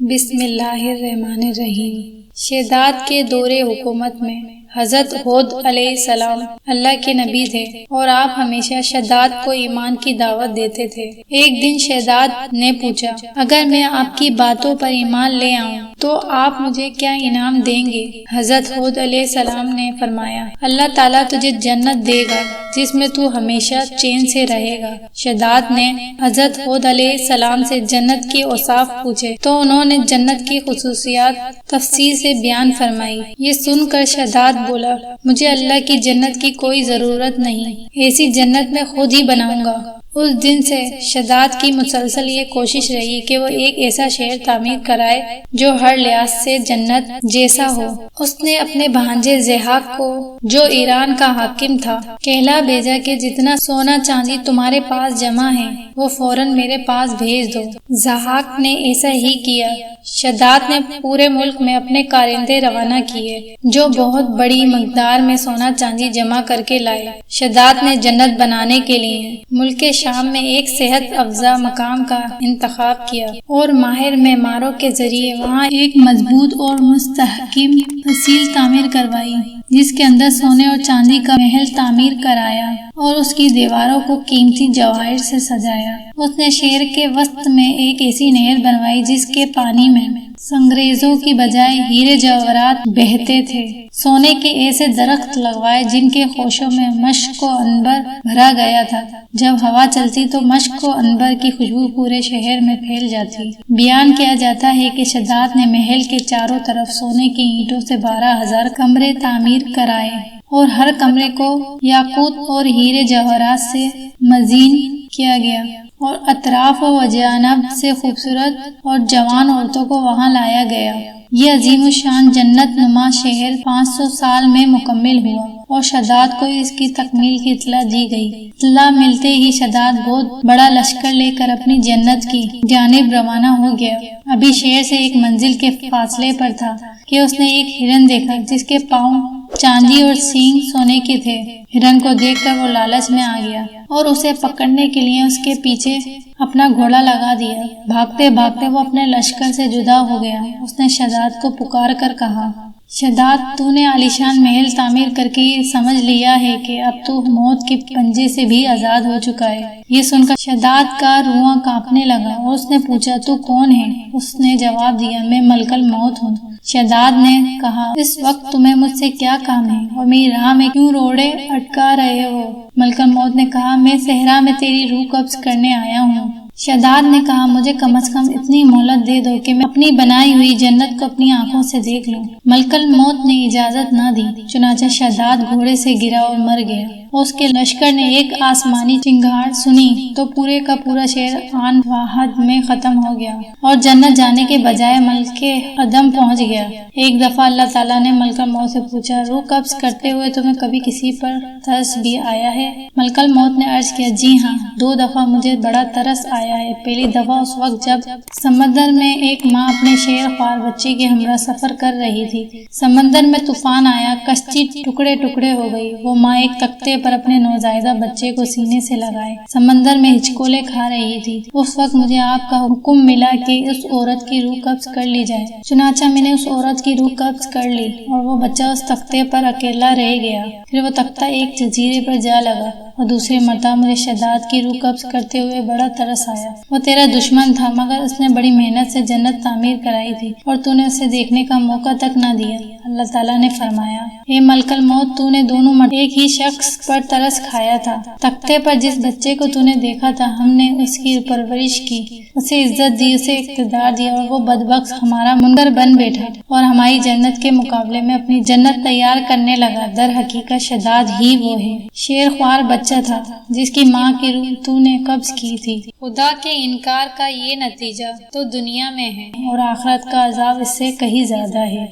بسم اللہ الرحمن الرحیم۔ شداد کے دور حکومت میں حضرت ہود علیہ السلام اللہ کے نبی تھے اور آپ ہمیشہ شداد کو ایمان کی دعوت دیتے تھے۔ ایک دن شداد نے پوچھا، اگر میں آپ کی باتوں پر ایمان لے آؤں تو آپ مجھے کیا انعام دیں گے؟ حضرت ہود علیہ السلام نے فرمایا، اللہ تعالیٰ تجھے جنت دے گا جس میں تو ہمیشہ چین سے رہے گا۔ شداد نے حضرت ہود علیہ السلام سے جنت کے اوصاف پوچھے تو انہوں نے جنت کی خصوصیات تفصیل سے بیان فرمائی۔ یہ سن کر شداد بولا، مجھے اللہ کی جنت کی کوئی ضرورت نہیں، ایسی جنت میں خود ہی بناؤں گا۔ اس دن سے شداد کی مسلسل یہ کوشش رہی کہ وہ ایک ایسا شہر تعمیر کرائے جو ہر لحاظ سے جنت جیسا ہو۔ اس نے اپنے بھانجے ضحاک کو، جو ایران کا حاکم تھا، کہلا بھیجا کہ جتنا سونا چاندی تمہارے پاس جمع ہے وہ فوراً میرے پاس بھیج دو۔ ضحاک نے ایسا ہی کیا۔ شداد نے پورے ملک میں اپنے کارندے روانہ کیے جو بہت بڑی مقدار میں سونا چاندی جمع کر کے لائے۔ شداد نے جنت بنانے کے لیے ملک شام میں ایک صحت افزا مقام کا انتخاب کیا اور ماہر معماروں کے ذریعے وہاں ایک مضبوط اور مستحکم فصیل تعمیر کروائی، جس کے اندر سونے اور چاندی کا محل تعمیر کرایا اور اس کی دیواروں کو قیمتی جواہر سے سجایا۔ اس نے شہر کے وسط میں ایک ایسی نہر بنوائی جس کے پانی میں سنگریزوں کی بجائے ہیرے جواہرات بہتے تھے۔ سونے کے ایسے درخت لگوائے جن کے خوشوں میں مشک و عنبر بھرا گیا تھا۔ جب ہوا چلتی تو مشک و عنبر کی خوشبو پورے شہر میں پھیل جاتی۔ بیان کیا جاتا ہے کہ شداد نے محل کے چاروں طرف سونے کی اینٹوں سے 12,000 کمرے تعمیر کرائے اور ہر کمرے کو یاقوت اور ہیرے جواہرات سے مزین کیا گیا اور اطراف و جانب سے خوبصورت اور جوان عورتوں کو وہاں لایا گیا۔ یہ عظیم الشان جنت نما شہر 500 سال میں مکمل ہوا اور شداد کو اس کی تکمیل کی اطلاع دی گئی۔ اطلاع ملتے ہی شداد بہت بڑا لشکر لے کر اپنی جنت کی جانب روانہ ہو گیا۔ ابھی شہر سے ایک منزل کے فاصلے پر تھا کہ اس نے ایک ہرن دیکھا جس کے پاؤں چاندی اور سینگ سونے کے تھے۔ ہرن کو دیکھ کر وہ لالچ میں آ گیا اور اسے پکڑنے کے لیے اس کے پیچھے اپنا گھوڑا لگا دیا۔ بھاگتے بھاگتے وہ اپنے لشکر سے جدا ہو گیا۔ اس نے شداد کو پکار کر کہا، شداد، تو نے عالیشان محل تعمیر کر کے یہ سمجھ لیا ہے کہ اب تو موت کے پنجے سے بھی آزاد ہو چکا ہے۔ یہ سن کر شداد کا رواں کانپنے لگا اور اس نے پوچھا، تو کون ہے؟ اس نے جواب دیا، میں ملک الموت ہوں۔ شداد نے کہا، اس وقت تمہیں مجھ سے کیا کام ہے اور میری راہ میں کیوں روڑے اٹکا رہے ہو؟ ملک الموت نے کہا، میں صحرا میں تیری روح قبض کرنے آیا ہوں۔ شداد نے کہا، مجھے کم از کم اتنی مہلت دے دو کہ میں اپنی بنائی ہوئی جنت کو اپنی آنکھوں سے دیکھ لوں۔ ملک الموت نے اجازت نہ دی، چنانچہ شداد گھوڑے سے گرا اور مر گیا۔ اس کے لشکر نے ایک آسمانی چنگھاڑ سنی تو پورے کا پورا شہر آن واحد میں ختم ہو گیا اور جنت جانے کے بجائے ملک عدم پہنچ گیا۔ ایک دفعہ اللہ تعالیٰ نے ملک الموت سے پوچھا، روح قبض کرتے ہوئے تمہیں کبھی کسی پر ترس بھی آیا ہے؟ ملک الموت نے عرض کیا، جی ہاں، 2 دفعہ مجھے بڑا ترس آیا ہے۔ پہلی دفعہ اس وقت جب سمندر میں ایک ماں اپنے شیر خوار بچے کے ہمراہ سفر کر رہی تھی۔ سمندر میں طوفان آیا، کشتی ٹکڑے ٹکڑے ہو گئی۔ وہ ماں ایک تختے پر اپنے نوزائیدہ بچے کو سینے سے لگائے سمندر میں ہچکولے کھا رہی تھی۔ اس وقت مجھے آپ کا حکم ملا کہ اس عورت کی روح قبض کر لی جائے۔ چنانچہ میں نے اس عورت کی روح قبض کر لی اور وہ بچہ اس تختے پر اکیلا رہ گیا۔ پھر وہ تختہ ایک جزیرے پر جا لگا اور دوسری مرتبہ مجھے شداد کی روح قبض کرتے ہوئے بڑا ترس آیا۔ وہ تیرا دشمن تھا مگر اس نے بڑی محنت سے جنت تعمیر کرائی تھی اور تو نے اسے دیکھنے کا موقع تک نہ دیا۔ اللہ تعالیٰ نے فرمایا، اے ملک الموت، تو نے دونوں ایک ہی شخص پر ترس کھایا تھا۔ تختے پر جس بچے کو تو نے دیکھا تھا ہم نے اس کی پرورش کی، اسے عزت دی، اسے اقتدار دیا اور وہ بدبخت ہمارا منکر بن بیٹھا اور ہماری جنت کے مقابلے میں اپنی جنت تیار کرنے لگا۔ در حقیقت شداد ہی وہ ہے، شیر خوار بچہ تھا جس کی ماں کی روح تو نے قبض کی تھی۔ خدا کے انکار کا یہ نتیجہ تو دنیا میں ہے اور آخرت کا عذاب اس سے کہیں زیادہ ہے۔